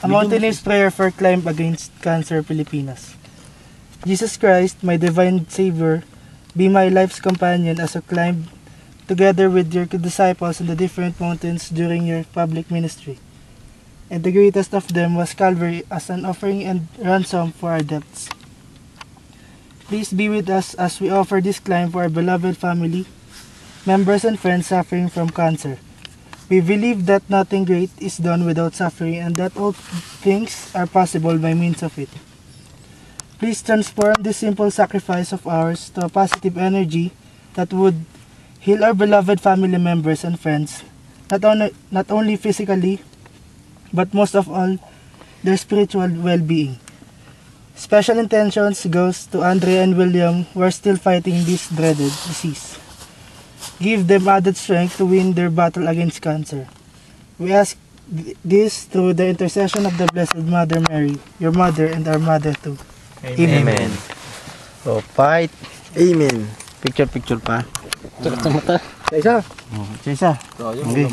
A Mountainous Prayer for Climb Against Cancer, Pilipinas. Jesus Christ, my divine Savior, be my life's companion as I climb together with your disciples in the different mountains during your public ministry. And the greatest of them was Calvary as an offering and ransom for our debts. Please be with us as we offer this climb for our beloved family, members and friends suffering from cancer. We believe that nothing great is done without suffering and that all things are possible by means of it. Please transform this simple sacrifice of ours to a positive energy that would heal our beloved family members and friends, not only physically, but most of all, their spiritual well-being. Special intentions goes to Andre and William who are still fighting this dreaded disease. Give them added strength to win their battle against cancer. We ask this through the intercession of the Blessed Mother Mary, your mother and our mother too. Amen. So, fight. Amen. Picture pa. Isa. Okay.